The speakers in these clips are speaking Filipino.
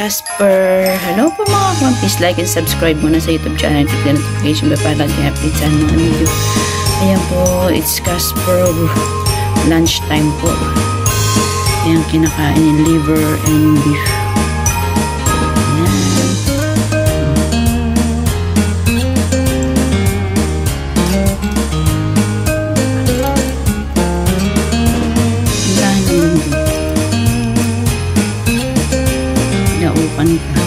Casper. Hello po mga kawan. Please like and subscribe muna sa YouTube channel. Click the notification bell para lagi update sa mga video. Ayan po, it's Casper. Lunch time po. Ayan, kinakain yung liver and beef. Naupan ka.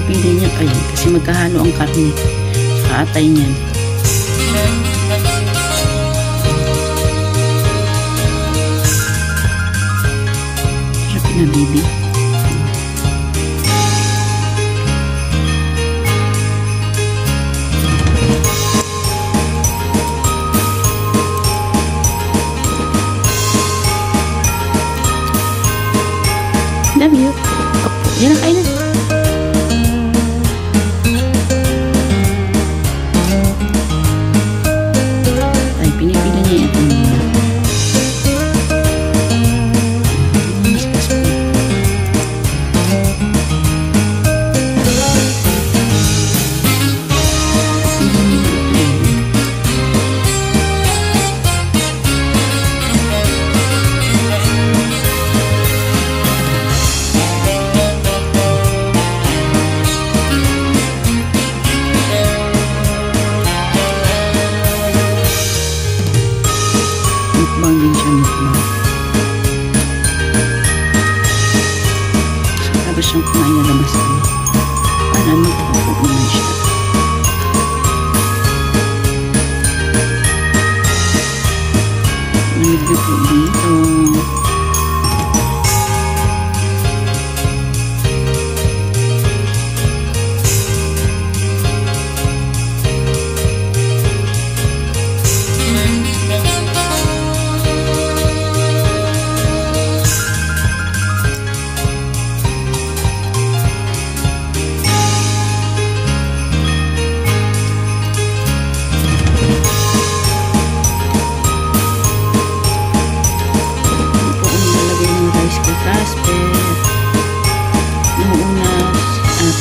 Pili niya pa yan kasi magkahalo ang karne sa atay niyan. Sarap na, baby. Love you. Yan ang kainan. Mukbang din siya, mukbang. Tapos siyang kumain na labas kami. Para magpapapag naman siya. Nalagyan po dito.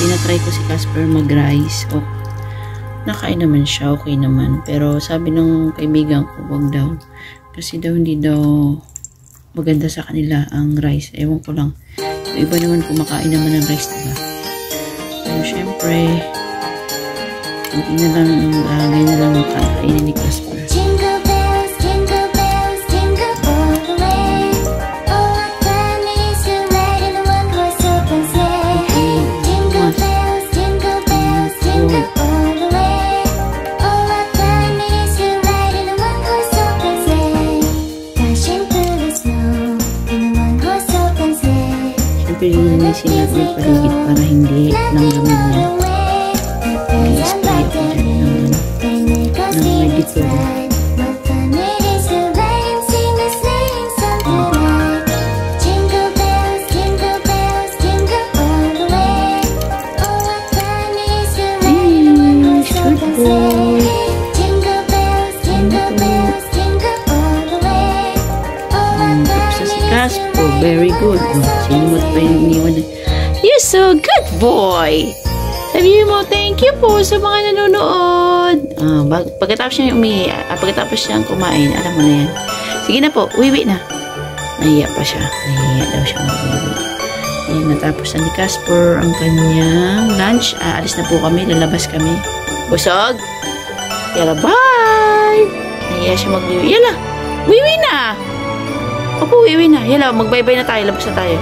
Tinatry ko si Casper mag-rice. Oh, nakain naman siya, okay naman. Pero sabi ng kaibigan ko, wag daw. Kasi daw hindi daw maganda sa kanila ang rice. Ewan ko lang. Yung iba naman kumakain naman ng rice, diba? So, syempre, hindi na lang, ganyan na lang kainin ni Casper. Pinilisin natin yung paligid para hindi langgamin niya. May spray ako dyan ng medical. Good boy. Tapos si Casper, very good. Sinimot pa yung iniwan. You're so good boy! Sabi mo, thank you po sa mga nanonood. Pagkatapos niya umihi, pagkatapos siyang kumain, alam mo na yan. Sige na po, uwi na. Nahiya pa siya. Nahiya daw siya mag-uwi. Ayan, natapos na ni Casper ang kanyang lunch. Alis na po kami, lalabas kami. Busog? Yala, bye! Nahiya siya mag-uwi. Yala, uwi na! Opo, iwi na. Yala, magbay-bye na tayo. Labas na tayo.